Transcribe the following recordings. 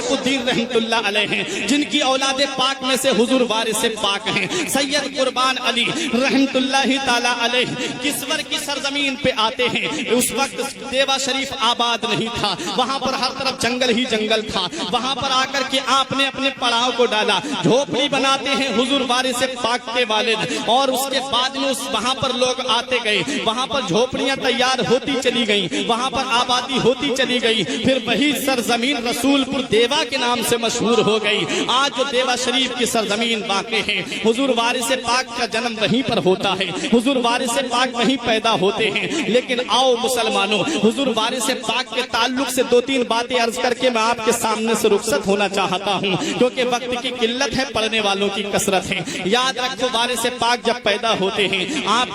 شریف الدین رحمت اللہ علیہ ہیں، جن کی اولاد پاک میں سے حضور وارث پاک ہیں سید قربان علی رحمت اللہ تعالی علیہ کسور کی سرزمین پہ آتے ہیں۔ اس وقت دیوا شریف آباد نہیں تھا، وہاں پر ہر طرف جنگل ہی جنگل تھا۔ وہاں پر آ کر کے آپ نے اپنے پڑاؤ کو ڈالا، جھوپڑی بناتے ہیں حضور وارث پاک کے والد، اور اس کے بعد میں وہاں پر لوگ آتے گئے، وہاں پر جھوپڑیاں تیار ہوتی چلی گئیں، وہاں پر آبادی ہوتی چلی گئی، پھر وہی سرزمین رسول پور دیوا کے نام سے مشہور ہو گئی۔ آج جو دیوا شریف کی سرزمین واقع ہے، حضور وارث پاک کا جنم وہیں پر ہوتا ہے، حضور وارث پاک وہیں پیدا ہوتے ہیں۔ لیکن آؤ مسلمانوں، حضور وارث پاک کے تعلق سے دو تین باتیں عرض کر کے میں آپ کے سامنے سے رخصت ہونا چاہتا ہوں، کیونکہ وقت کی قلت ہے، پڑھنے والوں کی کثرت ہے۔ یاد رکھو، وارث پاک جب پیدا ہوتے ہیں، آپ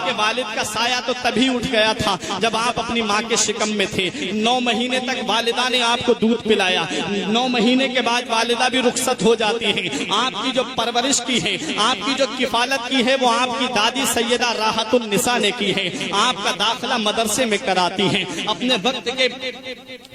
کے والد کا سایہ تو تبھی اٹھ گیا تھا جب آپ اپنی ماں کے شکم میں تھے۔ 9 مہینے تک والدہ نے آپ کو دودھ پلایا، 9 مہینے کے بعد والدہ بھی رخصت ہو جاتی ہیں۔ آپ کی جو پرورش کی ہے، آپ کی جو کفالت کی ہے، وہ آپ کی دادی سیدہ راحت النساء نے کی ہے۔ آپ کا داخلہ مدرسے میں کراتی ہیں، اپنے وقت کے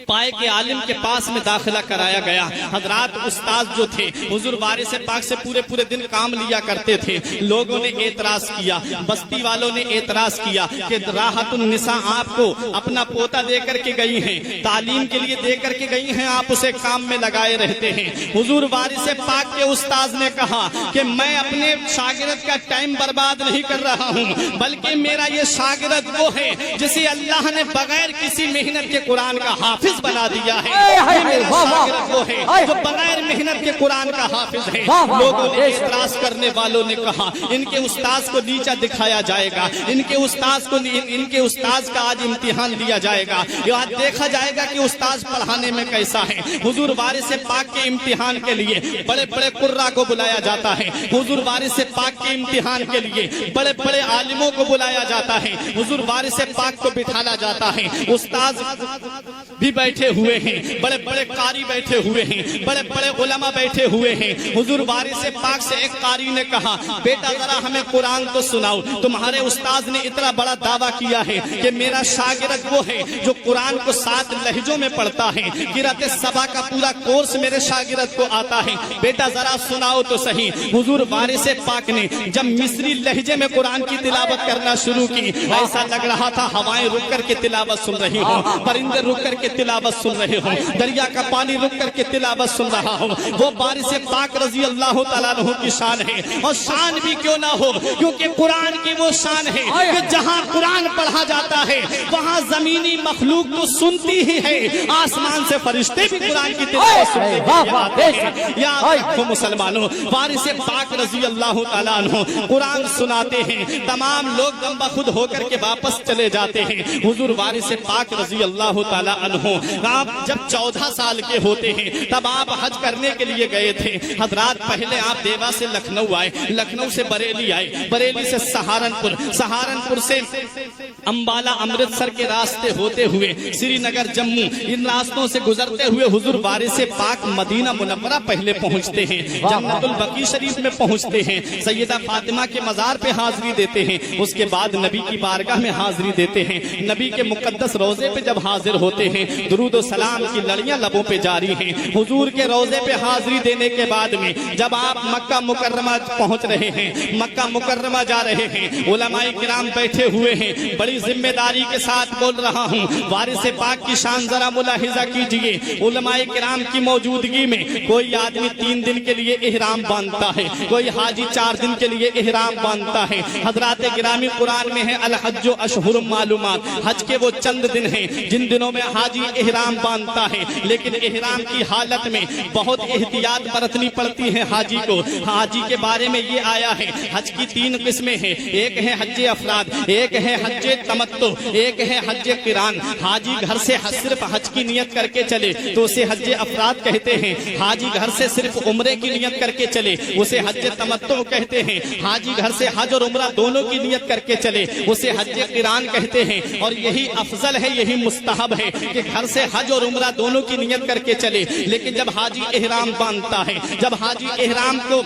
پائے کے عالم کے پاس میں داخلہ کرایا گیا۔ حضرات استاد جو تھے حضور وارث پاک سے پورے دن کام لیا کرتے تھے۔ لوگوں نے اعتراض کیا، بستی والوں نے اعتراض کیا کہ راحت النساء آپ کو اپنا پوتا دے کر کے گئی ہیں، تعلیم کے لیے دے کر کے گئی ہیں، آپ اسے کام میں لگائے رہتے ہیں۔ حضور وارث پاک کے استاذ نے کہا کہ میں اپنے شاگرد کا ٹائم برباد نہیں کر رہا ہوں، بلکہ میرا یہ شاگرد وہ ہے جسے اللہ نے بغیر کسی محنت کے قرآن کا حافظ بنا دیا ہے۔ میرا شاگرد وہ ہے جو بغیر محنت کے قرآن کا حافظ ہے۔ لوگوں نے اعتراض کرنے والوں نے کہا ان کے استاذ کو نیچا دکھایا جائے گا، ان کے استاذ کا آج امتحان لیا جائے گا، آج دیکھا جائے گا کہ استاذ پڑھانے میں کیسا ہے۔ حضور وارث پاک کے امتحان کے لیے بڑے بڑے قرہ کو بلایا جاتا ہے، حضور وارث پاک کے امتحان کے لیے بڑے بڑے عالموں کو بلایا جاتا ہے، حضور وارث پاک کو بٹھانا جاتا ہے۔ استاذ بھی بیٹھے ہوئے ہیں، بڑے بڑے قاری بیٹھے ہوئے ہیں، بڑے بڑے علماء بیٹھے ہوئے ہیں۔ حضور وارث پاک سے ایک قاری نے کہا بیٹا ذرا ہمیں قرآن تو سناؤ، تمہارے استاذ نے اتنا بڑا دعویٰ کیا ہے کہ میرا شاگرد وہ ہے جو قرآن کو 7 لہجوں میں پڑھتا ہے، قرأت سبا کا پورا کورس میرے شاگرد کو آتا ہے، بیٹا ذرا سناؤ تو صحیح۔ حضور وارث پاک نے جب مصری لہجے میں قرآن کی تلاوت کرنا شروع کی، ایسا لگ رہا تھا ہوائیں رک کر کے تلاوت سن رہی ہوں، پرندے رک کر کے تلاوت سن رہے ہوں، دریا کا پانی رک کر کے تلاوت سن رہا ہوں۔ وہ وارث پاک رضی اللہ تعالیٰ عنہ کی شان ہے، اور شان بھی کیوں نہ ہو، کیونکہ قرآن کی وہ شان ہے کہ جہاں قرآن پڑھا جاتا ہے وہاں زمینی مخلوق تو سنتی ہی ہے، آسمان سے فرشتے بھی قرآن کی تلاوت سنتے ہیں۔ یاد رکھو مسلمانوں، وارث پاک رضی اللہ تعالیٰ عنہ قرآن سناتے ہیں، تمام لوگ دم بخود ہو کر کے واپس چلے جاتے ہیں۔ حضور وارث پاک رضی اللہ تعالیٰ عنہ آپ جب 14 سال کے ہوتے ہیں تب آپ حج کرنے کے لیے گئے تھے۔ حضرات پہلے آپ دیوا سے لکھنؤ آئے، لکھنؤ سے بریلی آئے، بریلی سے سہارنپور، سہارنپور سے امبالہ امرتسر کے راستے ہوتے ہوئے سری نگر جموں، ان راستوں سے گزرتے ہوئے حضور وارث پاک مدینہ منورہ پہلے پہنچتے ہیں، جنت البقیع شریف میں پہنچتے ہیں، سیدہ فاطمہ کے مزار پہ حاضری دیتے ہیں، اس کے بعد نبی کی بارگاہ میں حاضری دیتے ہیں، نبی کے مقدس روضے پہ جب حاضر ہوتے ہیں درود و سلام کی لڑیاں لبوں پہ جاری ہیں۔ حضور کے روضے پہ حاضری دینے کے بعد میں جب آپ مکہ مکرمہ پہنچ رہے ہیں، مکہ مکرمہ جا رہے ہیں، علماء کرام بیٹھے ہوئے ہیں، بڑی ذمہ داری کے ساتھ بول رہا ہوں، وارث پاک کی شان ذرا ملاحظہ کیجئے۔ علماء کرام کی موجودگی میں کوئی آدمی 3 دن کے لیے احرام باندھتا ہے، کوئی حاجی 4 دن کے لیے احرام باندھتا ہے۔ حضرات گرامی قرآن میں ہے الحج اشہر معلومات، حج کے وہ چند دن ہیں جن دنوں میں حاجی احرام باندھتا ہے، لیکن احرام کی حالت میں بہت احتیاط برتنی پڑتی ہے حاجی کو۔ حاجی کے بارے میں یہ آیا ہے حج کی 3 قسمیں ہیں، ایک ہے حج افراد، ایک ہے حج تمتع، ایک ہے حج قران۔ حاجی گھر سے صرف حج کی نیت کر کے چلے تو اسے حج افراد کہتے ہیں، حاجی گھر سے صرف عمرے کی نیت کر کے چلے اسے حج تمتع کہتے ہیں، حاجی گھر سے حج اور عمرہ دونوں کی نیت کر کے چلے اسے حج قران کہتے ہیں۔ اور یہی افضل ہے، یہی مستحب ہے کہ گھر سے حج اور عمرہ دونوں کی نیت کر کے چلے، لیکن جب حاجی احرام باندھتا ہے، جب حاجی احرام کو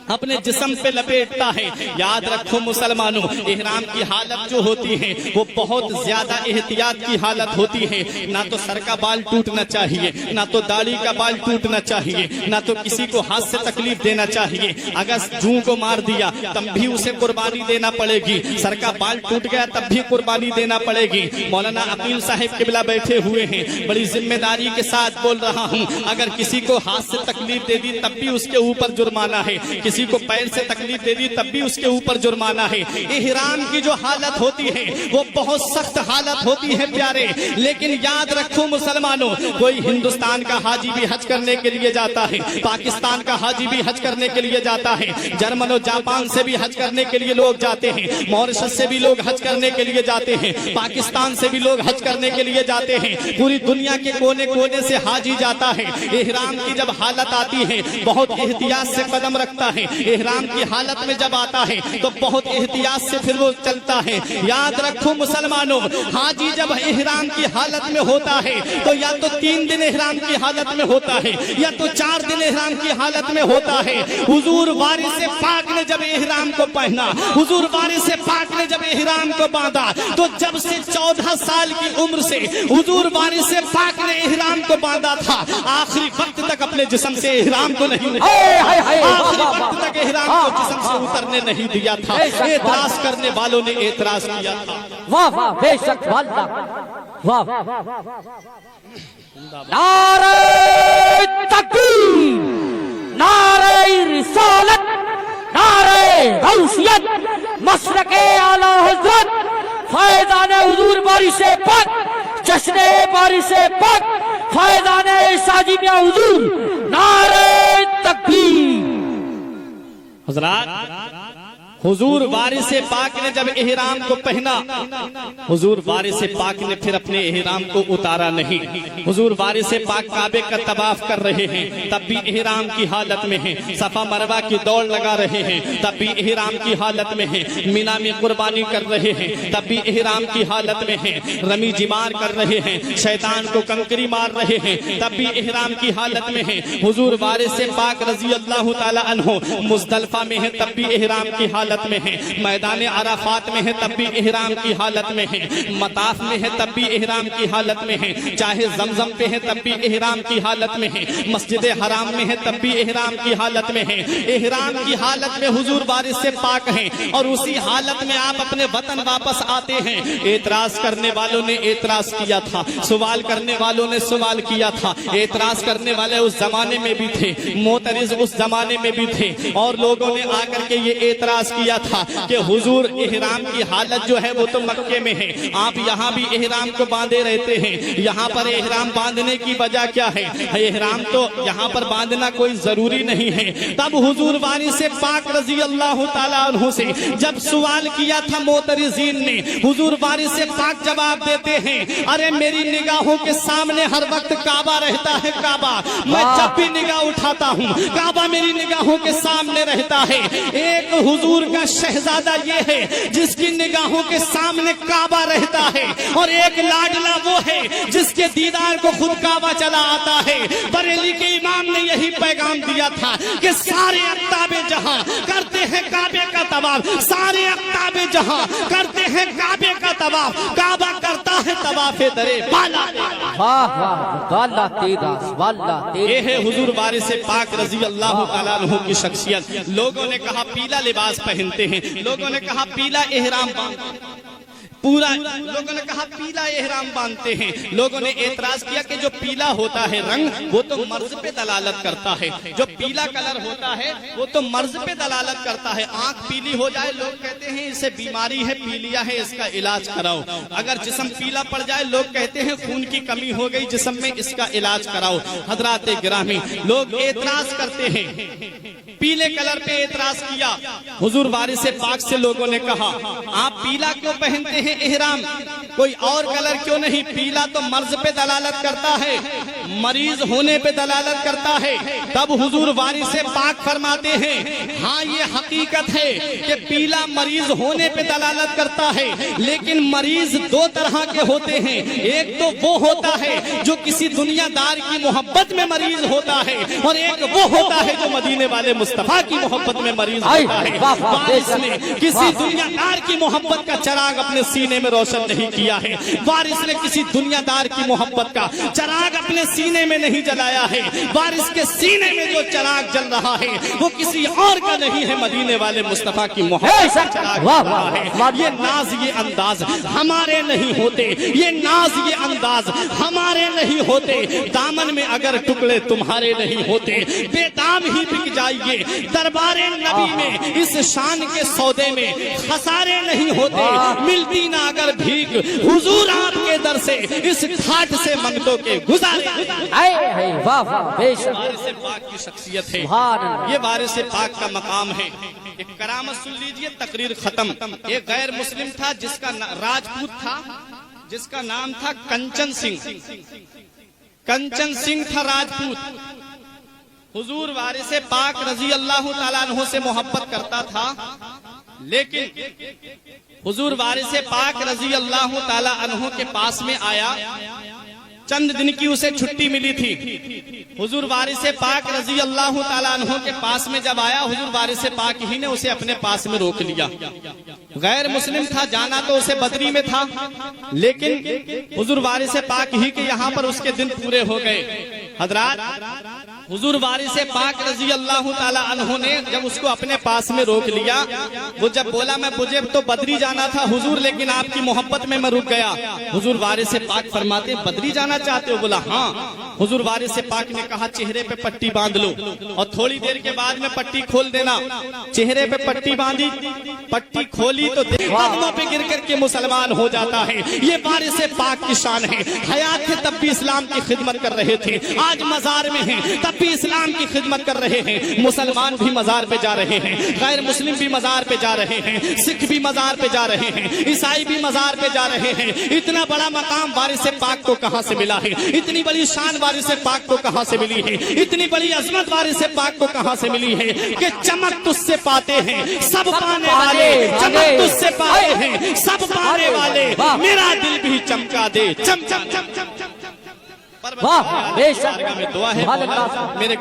अपने जिस्म पे लपेटता है। याद रखो मुसलमानों, इहराम की हालत जो होती है वो बहुत ज्यादा एहतियात की हालत होती है। ना तो सर का बाल टूटना चाहिए, ना तो दाढ़ी का बाल टूटना चाहिए, ना तो किसी को हाथ से तकलीफ देना चाहिए। अगर जूं को मार दिया तब भी उसे कुर्बानी देना पड़ेगी, सर का बाल टूट गया तब भी कुर्बानी देना पड़ेगी। मौलाना अकील साहिब किबला बैठे हुए हैं, बड़ी जिम्मेदारी के साथ बोल रहा हूँ, अगर किसी को हाथ से तकलीफ दे दी तब भी उसके ऊपर जुर्माना है, किसी को पैर से तकलीफ दे दी तब भी उसके ऊपर जुर्माना है। इहराम की जो हालत होती है वो बहुत सख्त हालत होती है प्यारे। लेकिन याद रखो मुसलमानों, कोई हिंदुस्तान का हाजी भी हज करने के लिए जाता है, पाकिस्तान का हाजी भी हज करने के लिए जाता है, जर्मन और जापान से भी हज करने के लिए लोग जाते हैं, मॉरिशस से भी लोग हज करने के लिए जाते हैं, पाकिस्तान से भी लोग हज करने के लिए जाते हैं, पूरी दुनिया के कोने कोने से हाजी जाता है। इहराम की जब हालत आती है बहुत एहतियात से कदम रखता है, इहराम की हालत में जब आता है तो बहुत एहतियात से फिर वो चलता है। याद रखो मुसलमानों, हाजी जब इहराम की हालत में होता है तो या तो 3 दिन इहराम की हालत में होता है या तो 4 दिन इहराम की हालत में होता है। हुजूर वारिस पाक ने जब इहराम को पहना, हुजूर वारिस पाक ने जब इहराम को बांधा तो जब से 14 साल की उम्र से हुजूर वारिस पाक ने इहराम को बांधा था, आखिरी वक्त तक अपने जिस्म से इहराम को नहीं, आखिरी वक्त तक इहराम को जिस्म से उतरने नहीं दिया था। एतराज करने वालों ने एतराज किया था। वाह वाह, बेशक वाह वाह। नारे तकबीर, नारे रिसालत, नारे गौसियत, मशरक़े आला हज़रत, फैज़ाने हुज़ूर बारिशे पाक, जश्ने बारिशे पाक, फैज़ाने साजी मियां हुज़ूर, नारे तकबीर। हज़रात, हुजूर वारिस पाक ने जब इहराम को पहना, हुजूर वारिस पाक ने फिर अपने इहराम को उतारा नहीं। हुजूर वारिस पाक काबे का तवाफ कर रहे हैं तब भी इहराम की हालत में हैं, सफा मरवा की दौड़ लगा रहे हैं तब भी इहराम की हालत में हैं, मीना में कुर्बानी कर रहे हैं तब भी इहराम की हालत में हैं, रमी जिमार कर रहे हैं, शैतान को कंकरी मार रहे हैं तब भी इहराम की हालत में हैं। हुजूर वारिस पाक रजी अल्लाह ताला अन्हु मुज़दलिफा में हैं तब भी इहराम की हालत में है, मैदान अराफात में है तब भी इहराम की हालत में है, मताफ में है तब भी इहराम की हालत में है, चाहे जमजम पे है तब भी इहराम की हालत में है, मस्जिद हराम में है तब भी इहराम की हालत में है। इहराम की हालत में हुजूर वारिस से पाक हैं और उसी हालत में आप अपने वतन वापस आते हैं। एतराज करने वालों ने एतराज किया था, सवाल करने वालों ने सवाल किया था, एतराज करने वाले उस जमाने में भी थे, मोतरिज उस जमाने में भी थे और लोगों ने आकर के ये एतराज किया था कि हुजूर इहराम की हालत जो है वो तो मक्के में है, आप यहाँ भी इहराम को बांधे रहते हैं, यहाँ पर इहराम बांधने की वजह क्या है? इहराम तो यहाँ पर बांधना कोई जरूरी नहीं है। तब हुजूर वारिस पाक रजी अल्लाह ताला अन्हु से जब सवाल किया था मोतरिजीन ने, हुजूर वारिस पाक जवाब देते हैं, अरे मेरी निगाहों के सामने हर वक्त काबा रहता है, काबा मैं जब भी निगाह उठाता हूँ काबा मेरी निगाहों के सामने रहता है। एक हुजूर का शहजादा ये है जिसकी निगाहों के सामने काबा रहता है और एक लाडला वो है जिसके दीदार को खुद काबा चला आता है। बरेली के इमाम ने यही पैगाम दिया था कि सारे अक्ताबे जहां करते हैं काबे का तवाफ, सारे अक्ताबे जहां करते हैं काबे का तवाफ, काबा करता है तवाफे दरे बाला। वाह वाह, वाला तेरा वाला तेरा। ये है हुजूर वारिस पाक रजी अल्लाह ताला अन्हु की शख्सियत। लोगों ने कहा पीला लिबास पहनते हैं, लोगों ने कहा पीला इहराम पूरा, लोगों ने कहा पीला इहराम बांधते हैं। लोगों ने एतराज किया कि जो पीला होता है रंग वो तो मर्ज पे दलालत करता है, जो पीला कलर होता है वो तो मर्ज पे दलालत करता है। आंख पीली हो जाए लोग कहते हैं इसे बीमारी है, पीलिया है, इसका इलाज कराओ। अगर जिस्म पीला पड़ जाए लोग कहते हैं खून की कमी हो गई जिस्म में, इसका इलाज कराओ। हजरात गिरामी, लोग एतराज करते हैं, पीले कलर पे एतराज किया। हुजूर वारिस पाक से लोगों ने कहा आप पीला क्यों पहनते हैं इहराम, कोई और कलर क्यों नहीं? पीला तो मर्ज पे दलालत करता है, मरीज होने पे दलालत करता है, तब हुजूर वारिस पाक फरमाते हैं हाँ ये हकीकत है कि पीला मरीज होने पे दलालत करता है, लेकिन मरीज दो तरह के होते हैं। एक तो वो होता है जो किसी दुनियादार की मोहब्बत में मरीज होता है, और एक वो होता है जो मदीने वाले मुस्तफा की मोहब्बत में मरीज होता है। वारिस ने किसी दुनियादार की मोहब्बत का चराग अपने सीने में रोशन नहीं किया है, वारिस ने किसी दुनियादार की मोहब्बत का चराग अपने सीने में नहीं जलाया है। वारिस के सीने में जो चराग जल रहा है वो किसी और का नहीं है, मदीने वाले मुस्तफा की मोहब्बत का चराग जल रहा है। ये नाज ये अंदाज हमारे नहीं होते, ये नाज ये अंदाज हमारे नहीं होते। दामन में अगर टुकड़े तुम्हारे नहीं होते, बेदाम ही बिक जाइए दरबारे नबी में। इस शान के सौदे में खसारे नहीं होते, मिलती ना अगर भीख हुजूर आपके दर से, इस घाट से मंगतों के गुजारे। वाह वाह बेशक वारिस पाक की शख्सियत है, सुभान अल्लाह। ये वारिस पाक का मकाम है। एक करामत सुन लीजिए, तकरीर खत्म। एक गैर मुस्लिम था जिसका राजपूत था, जिसका नाम था कंचन सिंह। कंचन सिंह था राजपूत। हुजूर वारिस पाक रजी अल्लाह ताला अन्हु से मोहब्बत करता था, लेकिन हुजूर वारिस पाक रजी अल्लाह ताला अन्हु के पास में आया। चंद दिन की उसे छुट्टी मिली थी। हुजूर वारिस पाक रजी अल्लाह ताला अन्हु के पास में जब आया, हुजूर वारिस पाक ही ने उसे अपने पास में रोक लिया। गैर मुस्लिम था, जाना तो उसे बदरी में था, लेकिन हुजूर वारिस पाक ही के यहाँ पर उसके दिन पूरे हो गए। हजरात, हुजूर वारिस पाक रजी अल्लाह ताला अन्हु ने जब उसको अपने पास में रोक लिया, वो जब बोला मैं मुझे तो बदरी जाना था हुजूर, लेकिन आपकी मोहब्बत में मैं रुक गया। हुजूर वारिस पाक फरमाते बदरी जाना चाहते हो? बोला हाँ। हुजूर वारिस पाक ने कहा चेहरे पे पट्टी बांध लो, और थोड़ी देर के बाद में पट्टी खोल देना। चेहरे पे पट्टी बांधी, पट्टी खोली तो कदमों पे गिर करके मुसलमान हो जाता है। ये वारिस पाक की शान है। हयात थे तब भी इस्लाम की खिदमत कर रहे थे, आज मजार में हैं तब भी इस्लाम की खिदमत कर रहे हैं। मुसलमान भी मजार पे जा रहे हैं, गैर मुस्लिम भी मजार पे जा रहे हैं, सिख भी मजार पे जा रहे हैं, ईसाई भी मजार पे जा रहे हैं। इतना बड़ा मकाम वारिस पाक को कहां से मिला है? इतनी बड़ी शान वारिस पाक को कहां से मिली है? इतनी बड़ी अजमत वारिस पाक को कहां से मिली है कि चमक तुझसे पाते हैं सब पाने वाले, चमक तुझसे पाते हैं सब पाने वाले, मेरा दिल भी चमका दे चम चम चम चम चम। वाह बेशक दुआ है मेरे